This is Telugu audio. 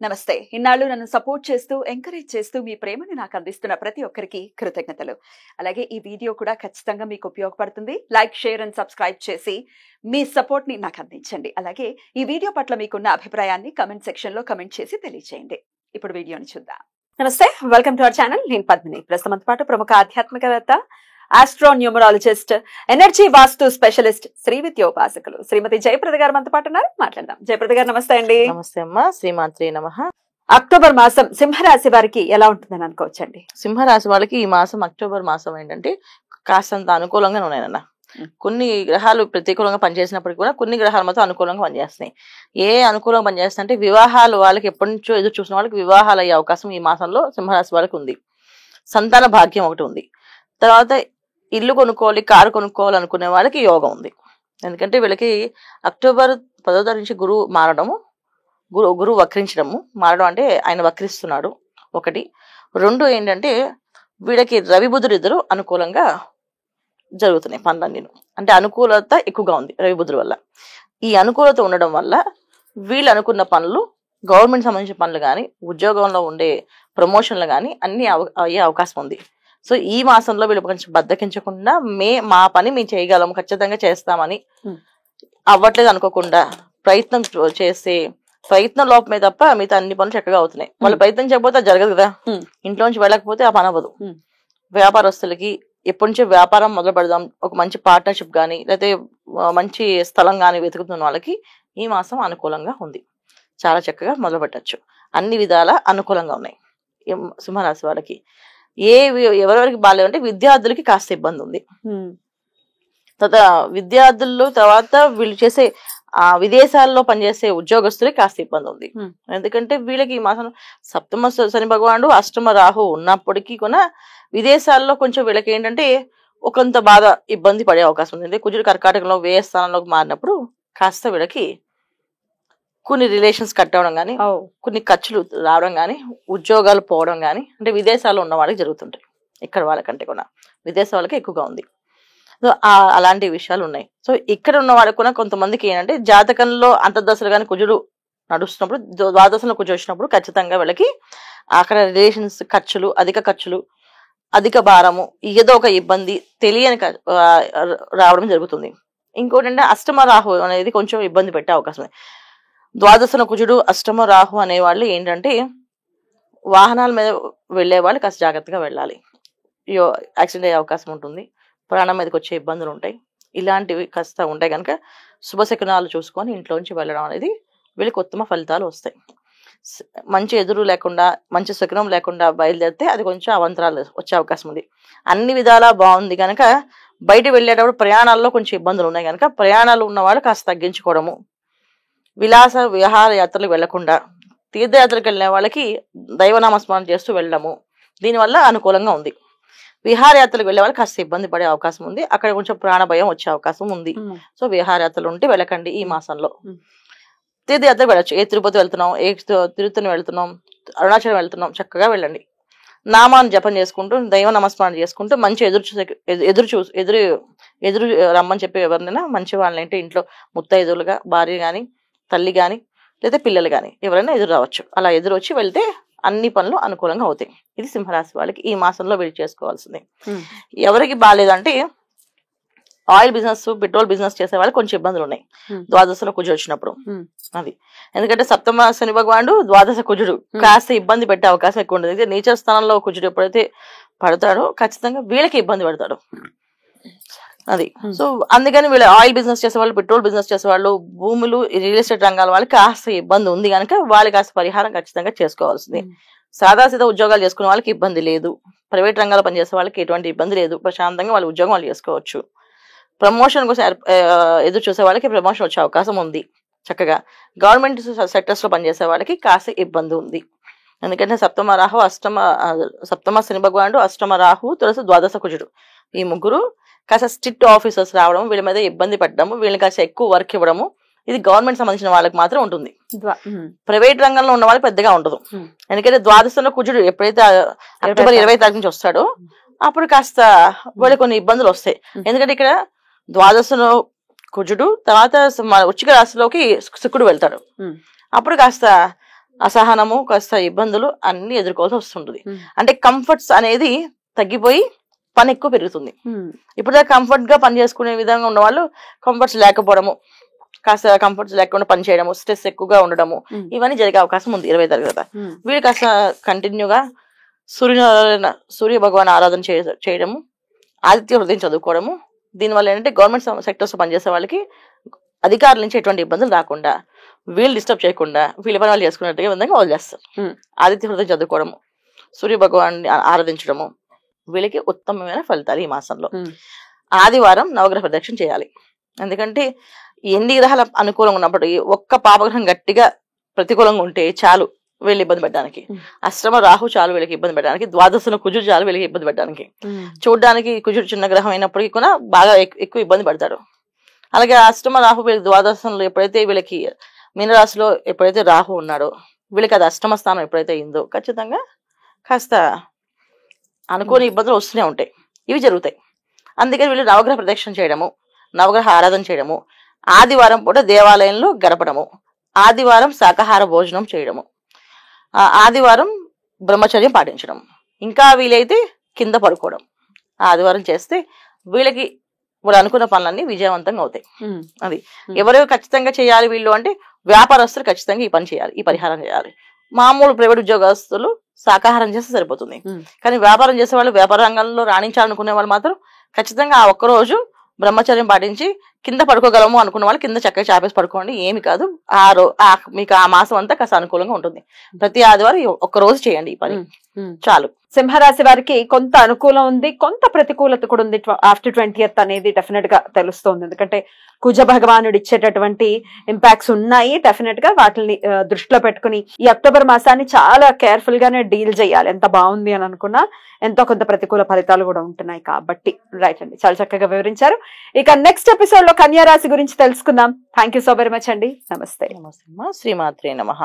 నమస్తే. ఇన్నాళ్ళు నన్ను సపోర్ట్ చేస్తూ, ఎంకరేజ్ చేస్తూ మీ ప్రేమని నాకు అందిస్తున్న ప్రతి ఒక్కరికి కృతజ్ఞతలు. అలాగే ఈ వీడియో కూడా ఖచ్చితంగా మీకు ఉపయోగపడుతుంది. లైక్, షేర్ అండ్ సబ్స్క్రైబ్ చేసి మీ సపోర్ట్ని నాకు అందించండి. అలాగే ఈ వీడియో పట్ల మీకున్న అభిప్రాయాన్ని కమెంట్ సెక్షన్లో కమెంట్ చేసి తెలియజేయండి. ఇప్పుడు వీడియోని చూద్దాం. నమస్తే, వెల్కమ్ టు అవర్ ఛానల్. నేను పద్మిని. ప్రస్తుతంతో పాటు ప్రముఖ ఆధ్యాత్మికవేత్త, ఆస్ట్రోన్యూమరాలజిస్ట్, ఎనర్జీ వాస్తు స్పెషలిస్ట్, శ్రీ విద్యోపాసకులు శ్రీమతి జయప్రద గారు మనతో పాటు ఉన్నారు. మాట్లాడదాం. జయప్రద గారు నమస్తే అండి. నమస్తే అమ్మా. శ్రీమాత్రే నమః. అక్టోబర్ మాసం సింహరాశి వారికి ఎలా ఉంటుందని అనుకోవచ్చండి? సింహరాశి వాళ్ళకి ఈ మాసం అక్టోబర్ మాసం ఏంటంటే కాస్తంత అనుకూలంగా ఉన్నాయన్న. కొన్ని గ్రహాలు ప్రతికూలంగా పనిచేసినప్పటికీ కూడా కొన్ని గ్రహాలు మాత్రం అనుకూలంగా పనిచేస్తున్నాయి. ఏ అనుకూలంగా పనిచేస్తాయి అంటే వివాహాలు వాళ్ళకి ఎప్పటి నుంచో ఎదురు చూసిన వాళ్ళకి వివాహాలు అయ్యే అవకాశం ఈ మాసంలో సింహరాశి వాళ్ళకి ఉంది. సంతాన భాగ్యం ఒకటి ఉంది. తర్వాత ఇల్లు కొనుక్కోవాలి, కారు కొనుక్కోవాలి అనుకునే వాళ్ళకి యోగం ఉంది. ఎందుకంటే వీళ్ళకి అక్టోబర్ 10వ తారీఖు నుంచి గురువు మారడము, గురువు వక్రించడము, మారడం అంటే ఆయన వక్రిస్తున్నాడు ఒకటి. రెండు ఏంటంటే వీళ్ళకి రవి బుధుడు ఇద్దరు అనుకూలంగా జరుగుతున్నాయి పనులన్నీ. అంటే అనుకూలత ఎక్కువగా ఉంది రవి బుధుడు వల్ల. ఈ అనుకూలత ఉండడం వల్ల వీళ్ళు అనుకున్న పనులు, గవర్నమెంట్ సంబంధించిన పనులు కానీ, ఉద్యోగంలో ఉండే ప్రమోషన్లు కానీ అన్ని అయ్యే అవకాశం ఉంది. సో ఈ మాసంలో వీళ్ళు కొంచెం బద్దకించకుండా మా పని మేము చేయగలం, ఖచ్చితంగా చేస్తామని అవ్వట్లేదు అనుకోకుండా ప్రయత్నం చేసే ప్రయత్నం లోపమే తప్ప మిగతా అన్ని పనులు చక్కగా అవుతున్నాయి. వాళ్ళు ప్రయత్నం చేయకపోతే జరగదు కదా. ఇంట్లోంచి వెళ్ళకపోతే ఆ పని అవ్వదు. వ్యాపారస్తులకి ఎప్పటి నుంచో వ్యాపారం మొదలు పెడదాం, ఒక మంచి పార్ట్నర్షిప్ కానీ లేకపోతే మంచి స్థలం కానీ వెతుకుతున్న వాళ్ళకి ఈ మాసం అనుకూలంగా ఉంది. చాలా చక్కగా మొదలు పెట్టచ్చు. అన్ని విధాల అనుకూలంగా ఉన్నాయి సింహరాశి వాళ్ళకి. ఎవరెవరికి బాగాలేదంటే విద్యార్థులకి కాస్త ఇబ్బంది ఉంది. తర్వాత విద్యార్థులు, తర్వాత వీళ్ళు చేసే విదేశాల్లో పనిచేసే ఉద్యోగస్తులకి కాస్త ఇబ్బంది ఉంది. ఎందుకంటే వీళ్ళకి ఈ మాసం సప్తమ శని భగవానుడు, అష్టమ రాహు ఉన్నప్పటికీ కూడా విదేశాల్లో కొంచెం వీళ్ళకి ఏంటంటే ఒకంత బాగా ఇబ్బంది పడే అవకాశం ఉంది. కుజుడు కర్కాటకంలో వ్యయ స్థానంలోకి మారినప్పుడు కాస్త వీళ్ళకి కొన్ని రిలేషన్స్ కట్ అవడం కానీ, కొన్ని ఖర్చులు రావడం కానీ, ఉద్యోగాలు పోవడం కానీ, అంటే విదేశాల్లో ఉన్న వాళ్ళకి జరుగుతుంటాయి. ఇక్కడ వాళ్ళకంటే కూడా విదేశాల వాళ్ళకి ఎక్కువగా ఉంది. సో అలాంటి విషయాలు ఉన్నాయి. సో ఇక్కడ ఉన్న వాళ్ళకి కూడా కొంతమందికి ఏంటంటే జాతకంలో అంతర్దశలు కానీ కుజుడు నడుస్తున్నప్పుడు, ద్వాదశంలో కుజుడు వచ్చినప్పుడు ఖచ్చితంగా వీళ్ళకి అక్కడ రిలేషన్స్ ఖర్చులు, అధిక ఖర్చులు, అధిక భారము, ఏదో ఒక ఇబ్బంది తెలియని రావడం జరుగుతుంది. ఇంకోటి అంటే అష్టమ రాహు అనేది కొంచెం ఇబ్బంది పెట్టే అవకాశం ఉంది. ద్వాదశన కుజుడు, అష్టమ రాహు అనేవాళ్ళు ఏంటంటే వాహనాల మీద వెళ్లే వాళ్ళు కాస్త జాగ్రత్తగా వెళ్ళాలి. యాక్సిడెంట్ అయ్యే అవకాశం ఉంటుంది. ప్రాణం మీదకి వచ్చే ఇబ్బందులు ఉంటాయి. ఇలాంటివి కాస్త ఉంటాయి కనుక శుభశకునాలు చూసుకొని ఇంట్లోంచి వెళ్ళడం అనేది వీళ్ళకి ఉత్తమ ఫలితాలు వస్తాయి. మంచి ఎదురు లేకుండా, మంచి శకునం లేకుండా బయలుదేరితే అది కొంచెం అవంతరాలు వచ్చే అవకాశం ఉంది. అన్ని విధాలా బాగుంది కనుక బయట వెళ్ళేటప్పుడు ప్రయాణాల్లో కొంచెం ఇబ్బందులు ఉన్నాయి కనుక ప్రయాణాలు ఉన్నవాళ్ళు కాస్త తగ్గించుకోవడము, విలాస విహార యాత్రలకు వెళ్లకుండా తీర్థయాత్రలకు వెళ్ళిన వాళ్ళకి దైవనామస్మరణ చేస్తూ వెళ్ళడము, దీనివల్ల అనుకూలంగా ఉంది. విహారయాత్రలకు వెళ్ళే వాళ్ళు కాస్త ఇబ్బంది పడే అవకాశం ఉంది. అక్కడ కొంచెం ప్రాణ భయం వచ్చే అవకాశం ఉంది. సో విహారయాత్రలు ఉంటే వెళ్ళకండి ఈ మాసంలో. తీర్థయాత్రకు వెళ్ళచ్చు. ఏ తిరుపతి వెళ్తున్నాం, ఏ తిరుత్తని వెళ్తున్నాం, అరుణాచలం వెళ్తున్నాం, చక్కగా వెళ్ళండి. నామాన్ని జపం చేసుకుంటూ, దైవ నమస్మరణ చేసుకుంటూ మంచి ఎదురు రమ్మని చెప్పి ఎవరినైనా మంచి వాళ్ళంటే ఇంట్లో ముత్తైదులుగా భార్య కానీ, తల్లి కానీ, లేదా పిల్లలు కానీ ఎవరైనా ఎదురు రావచ్చు. అలా ఎదురు వచ్చి వెళ్తే అన్ని పనులు అనుకూలంగా అవుతాయి. ఇది సింహరాశి వాళ్ళకి ఈ మాసంలో వీళ్ళు చేసుకోవాల్సింది. ఎవరికి బాగాలేదంటే ఆయిల్ బిజినెస్, పెట్రోల్ బిజినెస్ చేసే వాళ్ళకి కొంచెం ఇబ్బందులు ఉన్నాయి ద్వాదశలో కుజుడు వచ్చినప్పుడు. అది ఎందుకంటే సప్తమ శని భగవానుడు, ద్వాదశ కుజుడు కాస్త ఇబ్బంది పెట్టే అవకాశం ఎక్కువ ఉంటుంది. నీచ స్థానంలో కుజుడు ఎప్పుడైతే పడతాడో ఖచ్చితంగా వీళ్ళకి ఇబ్బంది పడతాడు. అది సో అందుకని వీళ్ళు ఆయిల్ బిజినెస్ చేసేవాళ్ళు, పెట్రోల్ బిజినెస్ చేసేవాళ్ళు, భూములు, రియల్ ఎస్టేట్ రంగాల వాళ్ళకి కాస్త ఇబ్బంది ఉంది కనుక వాళ్ళు కాస్త పరిహారం ఖచ్చితంగా చేసుకోవాల్సింది. సాదాసీదా ఉద్యోగాలు చేసుకునే వాళ్ళకి ఇబ్బంది లేదు. ప్రైవేట్ రంగాల్లో పనిచేసే వాళ్ళకి ఎటువంటి ఇబ్బంది లేదు. ప్రశాంతంగా వాళ్ళ ఉద్యోగం వాళ్ళు చేసుకోవచ్చు. ప్రమోషన్ కోసం ఎదురు చూసే వాళ్ళకి ప్రమోషన్ వచ్చే అవకాశం ఉంది. చక్కగా గవర్నమెంట్ సెక్టర్స్ లో పనిచేసే వాళ్ళకి కాస్త ఇబ్బంది ఉంది. ఎందుకంటే సప్తమ శని భగవానుడు, అష్టమ రాహు, తులసి ద్వాదశ కుజుడు ఈ ముగ్గురు కాస్త స్ట్రిక్ట్ ఆఫీసర్స్ రావడం, వీళ్ళ మీద ఇబ్బంది పెట్టడము, వీళ్ళని కాస్త ఎక్కువ వర్క్ ఇవ్వడము, ఇది గవర్నమెంట్ సంబంధించిన వాళ్ళకి మాత్రం ఉంటుంది. ప్రైవేట్ రంగంలో ఉన్న వాళ్ళకి పెద్దగా ఉండదు. ఎందుకంటే ద్వాదశంలో కుజుడు ఎప్పుడైతే అక్టోబర్ 20వ తారీఖు నుంచి వస్తాడో అప్పుడు కాస్త వీళ్ళకి కొన్ని ఇబ్బందులు వస్తాయి. ఎందుకంటే ఇక్కడ ద్వాదశంలో కుజుడు, తర్వాత వృశ్చిక రాశిలోకి శుక్రుడు వెళ్తాడు. అప్పుడు కాస్త అసహనము, కాస్త ఇబ్బందులు అన్ని ఎదుర్కోవాల్సి వస్తుంటుంది. అంటే కంఫర్ట్స్ అనేది తగ్గిపోయి పని ఎక్కువ పెరుగుతుంది. ఇప్పుడు కంఫర్ట్ గా పని చేసుకునే విధంగా ఉన్న వాళ్ళు కంఫర్ట్స్ లేకపోవడము, కాస్త కంఫర్ట్స్ లేకుండా పని చేయడము, స్ట్రెస్ ఎక్కువగా ఉండడము, ఇవన్నీ జరిగే అవకాశం ఉంది 20 తరగతి. వీళ్ళు కాస్త కంటిన్యూగా సూర్య భగవాన్ ఆరాధన చేయడము, ఆదిత్య హృదయం చదువుకోవడము. దీనివల్ల ఏంటంటే గవర్నమెంట్ సెక్టర్స్ పనిచేసే వాళ్ళకి అధికారుల నుంచి ఎటువంటి ఇబ్బందులు రాకుండా, వీళ్ళు డిస్టర్బ్ చేయకుండా వీళ్ళ పని వాళ్ళు చేసుకున్నట్టుగా విధంగా వాళ్ళు చేస్తారు. ఆదిత్య హృదయం చదువుకోవడము, సూర్య భగవాన్ ఆరాధించడము వీళ్ళకి ఉత్తమమైన ఫలితాలు ఈ మాసంలో. ఆదివారం నవగ్రహ ప్రదక్షిణ చేయాలి. ఎందుకంటే ఎన్ని గ్రహాల అనుకూలంగా ఉన్నప్పుడు ఒక్క పాపగ్రహం గట్టిగా ప్రతికూలంగా ఉంటే చాలు వీళ్ళు ఇబ్బంది పెట్టడానికి. అష్టమ రాహు చాలు వీళ్ళకి ఇబ్బంది పెట్టడానికి, ద్వాదశన కుజుడు చాలు వీళ్ళకి ఇబ్బంది పెట్టడానికి. చూడడానికి కుజుడు చిన్న గ్రహం అయినప్పటికీ కూడా బాగా ఎక్కువ ఇబ్బంది పడతాడు. అలాగే అష్టమ రాహు వీళ్ళకి ద్వాదశంలో ఎప్పుడైతే వీళ్ళకి మీనరాశిలో ఎప్పుడైతే రాహు ఉన్నాడో వీళ్ళకి అది అష్టమ స్థానం ఎప్పుడైతే అయిందో ఖచ్చితంగా కాస్త అనుకోని ఇబ్బందులు వస్తూనే ఉంటాయి. ఇవి జరుగుతాయి. అందుకని వీళ్ళు నవగ్రహ ప్రదక్షిణ చేయడము, నవగ్రహ ఆరాధన చేయడము, ఆదివారం పూట దేవాలయంలో గడపడము, ఆదివారం శాకాహార భోజనం చేయడము, ఆదివారం బ్రహ్మచర్యం పాటించడం, ఇంకా వీలైతే కింద పడుకోవడం ఆదివారం చేస్తే వీళ్ళకి వాళ్ళు అనుకున్న పనులన్నీ విజయవంతంగా అవుతాయి. అది ఎవరు ఖచ్చితంగా చేయాలి వీళ్ళు అంటే వ్యాపారస్తులు ఖచ్చితంగా ఈ పని చేయాలి, ఈ పరిహారం చేయాలి. మామూలు ప్రైవేట్ ఉద్యోగస్తులు శాకాహారం చేస్తే సరిపోతుంది. కానీ వ్యాపారం చేసే వాళ్ళు, వ్యాపార రంగంలో రాణించాలనుకునే వాళ్ళు మాత్రం ఖచ్చితంగా ఆ ఒక్కరోజు బ్రహ్మచర్యం పాటించి కింద పడుకోగలము అనుకున్న వాళ్ళు కింద చక్కగా చాపేసి పడుకోండి. ఏమి కాదు, మీకు ఆ మాసం అంతా కాస్త అనుకూలంగా ఉంటుంది. ప్రతి ఆదివారం ఒక్క రోజు చేయండి ఈ పని చాలు. సింహరాశి వారికి కొంత అనుకూలం ఉంది, కొంత ప్రతికూలత కూడా ఉంది. ఆఫ్టర్ 20th అనేది డెఫినెట్ గా తెలుస్తోంది. ఎందుకంటే కుజ భగవానుడు ఇచ్చేటటువంటి ఇంపాక్ట్స్ ఉన్నాయి. డెఫినెట్ గా వాటిని దృష్టిలో పెట్టుకుని ఈ అక్టోబర్ మాసాన్ని చాలా కేర్ఫుల్ గానే డీల్ చేయాలి. ఎంత బాగుంది అని అనుకున్నా ఎంతో కొంత ప్రతికూల ఫలితాలు కూడా ఉంటున్నాయి కాబట్టి. రైట్ అండి, చాలా చక్కగా వివరించారు. ఇక నెక్స్ట్ ఎపిసోడ్ లో కన్యా రాశి గురించి తెలుసుకుందాం. Thank you so very much అండి. నమస్తే. నమస్తే. శ్రీమాత్రే నమః.